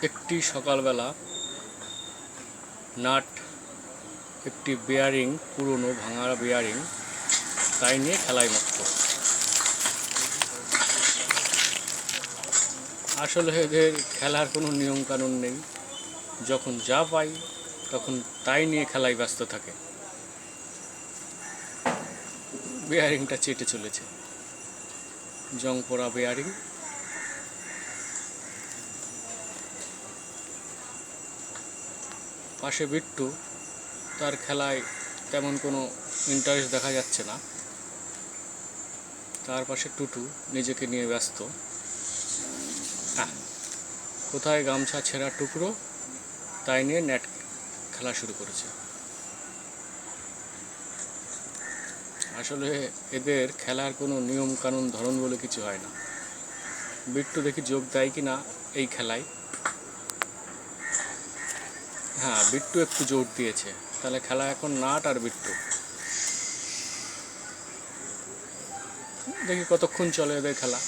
একটি সকালবেলা নাট একটি বেয়ারিং, পুরনো ভাঙা বেয়ারিং, তাই নিয়ে খেলায় মত্ত। আসলে এদের খেলার কোনো নিয়ম কানুন নেই, যখন যা পাই তখন তাই নিয়ে খেলায় ব্যস্ত থাকে। বেয়ারিংটা চেটে চলেছে, জং পড়া বেয়ারিং। পাশে বিট্টু, তার খেলায় তেমন কোনো ইন্টারেস্ট দেখা যাচ্ছে না। তার পাশে টুটু নিজেকে নিয়ে ব্যস্ত। কোথায় গামছা ছেঁড়া টুকরো, তাই নিয়ে নেট খেলা শুরু করেছে। আসলে এদের খেলার কোনো নিয়ম কানুন ধরন বলে কিছু হয় না। বিট্টু দেখি যোগ দেয় কি না এই খেলায়। হ্যাঁ, বিট্টু একটু জোর দিয়েছে, তাহলে খেলা এখন নাট আর বিট্টু। দেখি কতক্ষণ চলে এদের খেলা।